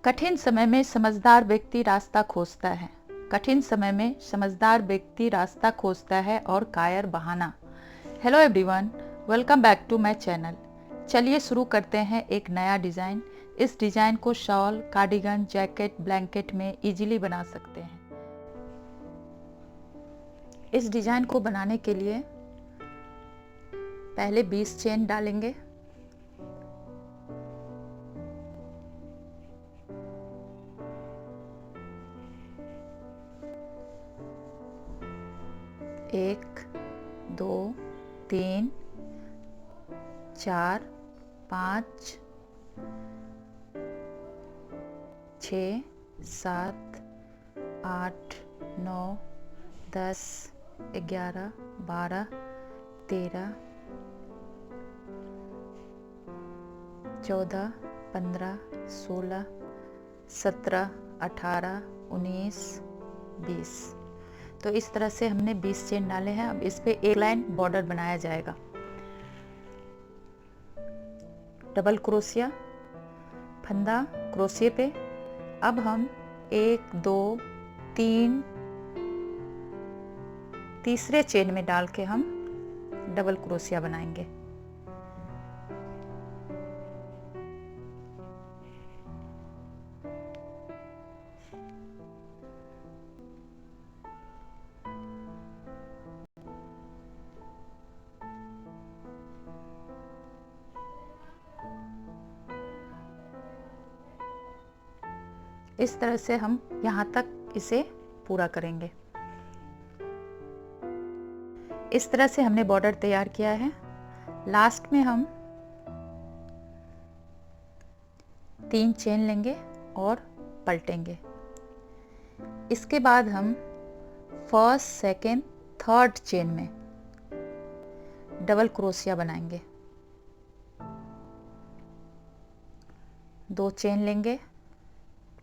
कठिन समय में समझदार व्यक्ति रास्ता खोजता है। कठिन समय में समझदार व्यक्ति रास्ता खोजता है और कायर बहाना। Hello everyone, welcome back to my channel. चलिए शुरू करते हैं एक नया डिज़ाइन। इस डिज़ाइन को शॉल, कार्डिगन, जैकेट, ब्लैंकेट में इजीली बना सकते हैं। इस डिज़ाइन को बनाने के लिए पहले 20 चेन डालेंगे। एक, दो, तीन, चार, पाँच, 6, 7, 8, 9, 10, 11, 12, 13, 14, 15, 16, 17, 18, 19, 20। तो इस तरह से हमने 20 चेन डाले हैं। अब इस पे एक लाइन बॉर्डर बनाया जाएगा। डबल क्रोशिया, फंदा क्रोशिया पे। अब हम 1, 2, 3 तीसरे चेन में डाल के हम डबल क्रोशिया बनाएंगे। इस तरह से हम यहाँ तक इसे पूरा करेंगे। इस तरह से हमने बॉर्डर तैयार किया है। लास्ट में हम 3 चेन लेंगे और पलटेंगे। इसके बाद हम फर्स्ट, सेकेंड, थर्ड चेन में डबल क्रोशिया बनाएंगे। 2 चेन लेंगे,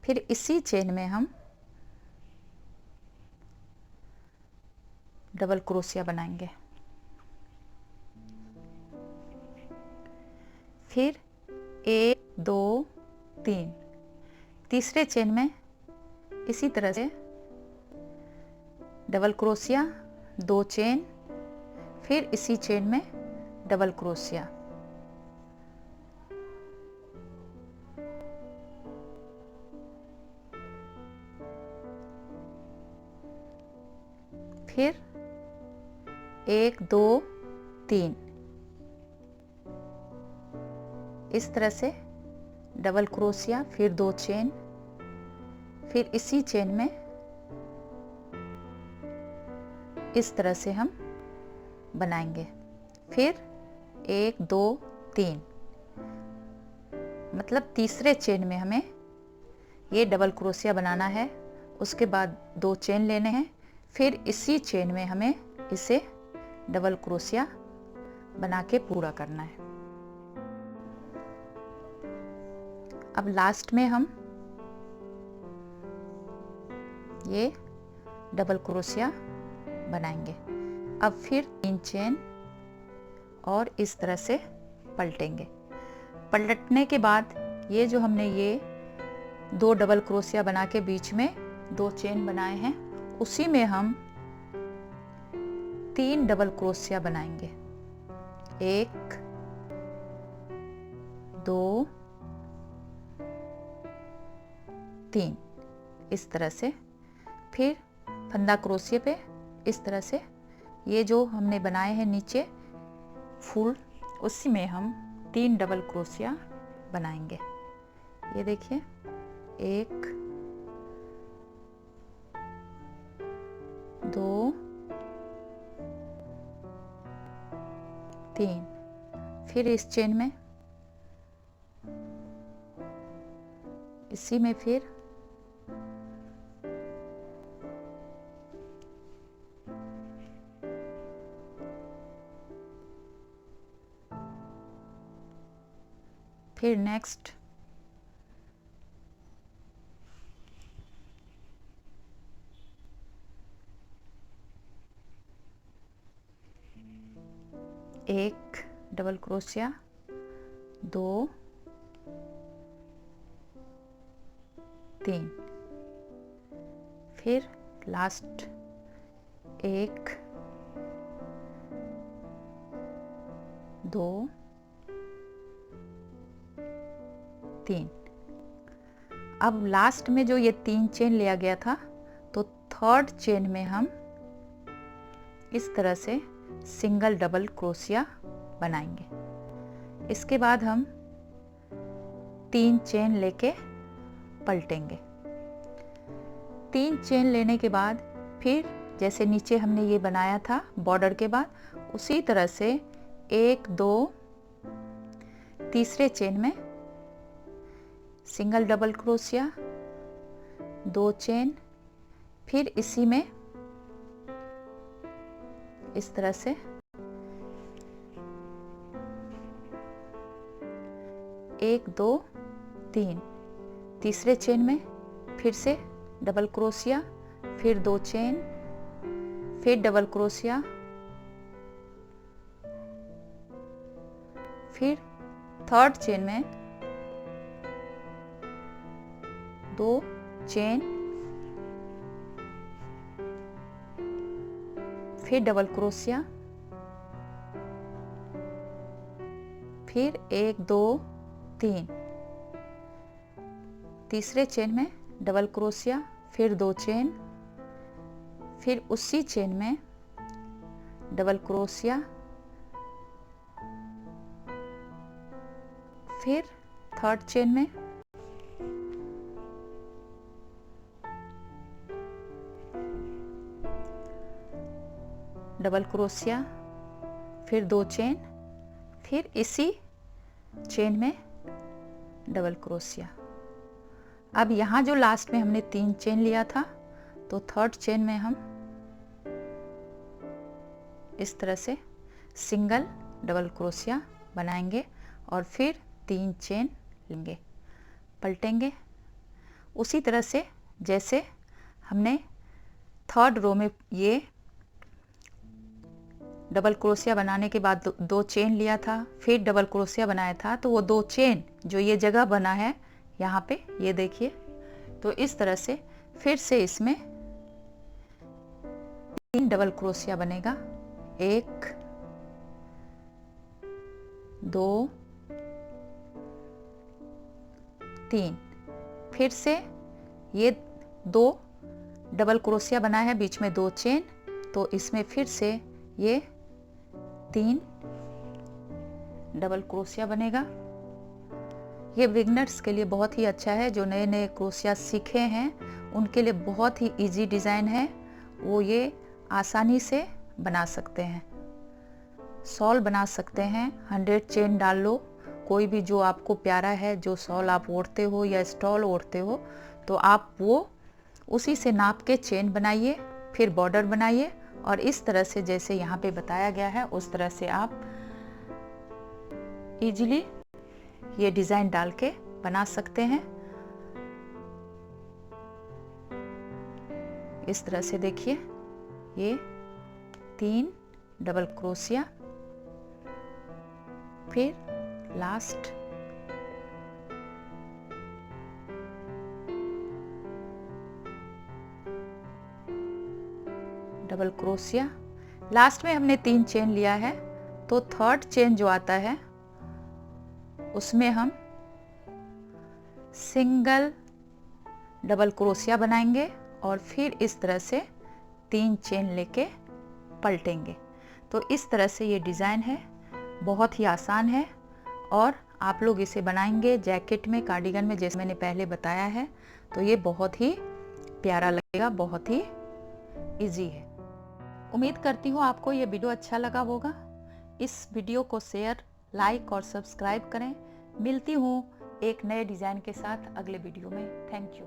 फिर इसी चेन में हम डबल क्रोशिया बनाएंगे। फिर 1, 2, 3 तीसरे चेन में इसी तरह से डबल क्रोशिया, 2 चेन, फिर इसी चेन में डबल क्रोशिया। फिर 1, 2, 3 इस तरह से डबल क्रोशिया, फिर 2 चेन, फिर इसी चेन में इस तरह से हम बनाएंगे। फिर 1, 2, 3 मतलब तीसरे चेन में हमें ये डबल क्रोशिया बनाना है। उसके बाद 2 चेन लेने हैं, फिर इसी चेन में हमें इसे डबल क्रोशिया बना के पूरा करना है। अब लास्ट में हम ये डबल क्रोशिया बनाएंगे। अब फिर 3 चेन और इस तरह से पलटेंगे। पलटने के बाद ये जो हमने ये 2 डबल क्रोशिया बना के बीच में 2 चेन बनाए हैं, उसी में हम 3 डबल क्रोशिया बनाएंगे। 1, 2, 3 इस तरह से। फिर फंदा क्रोशिया पे इस तरह से ये जो हमने बनाए हैं नीचे फूल, उसी में हम 3 डबल क्रोशिया बनाएंगे। ये देखिए, 1, 2, 3 फिर इस चेन में, इसी में फिर नेक्स्ट एक डबल क्रोशिया, 2, 3, फिर लास्ट 1 2 3। अब लास्ट में जो ये 3 चेन लिया गया था, तो थर्ड चेन में हम इस तरह से सिंगल डबल क्रोशिया बनाएंगे। इसके बाद हम 3 चेन लेके पलटेंगे। 3 चेन लेने के बाद फिर जैसे नीचे हमने ये बनाया था बॉर्डर के बाद, उसी तरह से 1 2 तीसरे चेन में सिंगल डबल क्रोशिया, 2 चेन, फिर इसी में इस तरह से 1 2 3, तीसरे चेन में फिर से डबल क्रोशिया, फिर 2 चेन, फिर डबल क्रोशिया, फिर थर्ड चेन में 2 चेन, फिर डबल क्रोशिया, फिर 1 2 3, तीसरे चेन में डबल क्रोशिया, फिर 2 चेन, फिर उसी चेन में डबल क्रोशिया, फिर थर्ड चेन में डबल क्रोशिया, फिर 2 चेन, फिर इसी चेन में डबल क्रोशिया। अब यहाँ जो लास्ट में हमने 3 चेन लिया था, तो थर्ड चेन में हम इस तरह से सिंगल डबल क्रोशिया बनाएंगे और फिर 3 चेन लेंगे, पलटेंगे उसी तरह से जैसे हमने थर्ड रो में ये डबल क्रोशिया बनाने के बाद 2 चेन लिया था, फिर डबल क्रोशिया बनाया था, तो वो 2 चेन जो ये जगह बना है यहाँ पे, ये देखिए, तो इस तरह से फिर से इसमें 3 डबल क्रोशिया बनेगा, 1 2 3, फिर से ये 2 डबल क्रोशिया बना है, बीच में 2 चेन, तो इसमें फिर से ये 3 डबल क्रोशिया बनेगा। ये बिगनर्स के लिए बहुत ही अच्छा है, जो नए नए क्रोशिया सीखे हैं उनके लिए बहुत ही इजी डिज़ाइन है, वो ये आसानी से बना सकते हैं। शॉल बना सकते हैं, 100 चेन डाल लो, कोई भी जो आपको प्यारा है, जो शॉल आप ओढ़ते हो या स्टॉल ओढ़ते हो, तो आप वो उसी से नाप के चेन बनाइए, फिर बॉर्डर बनाइए और इस तरह से जैसे यहाँ पे बताया गया है उस तरह से आप इजीली ये डिज़ाइन डाल के बना सकते हैं। इस तरह से देखिए, ये 3 डबल क्रोशिया, फिर लास्ट डबल क्रोशिया, लास्ट में हमने 3 चेन लिया है, तो थर्ड चेन जो आता है उसमें हम सिंगल डबल क्रोशिया बनाएंगे और फिर इस तरह से 3 चेन लेके पलटेंगे। तो इस तरह से ये डिज़ाइन है, बहुत ही आसान है और आप लोग इसे बनाएंगे जैकेट में, कार्डिगन में, जैसे मैंने पहले बताया है, तो ये बहुत ही प्यारा लगेगा, बहुत ही इजी है। उम्मीद करती हूँ आपको ये वीडियो अच्छा लगा होगा। इस वीडियो को शेयर, लाइक और सब्सक्राइब करें। मिलती हूँ एक नए डिज़ाइन के साथ अगले वीडियो में। Thank you.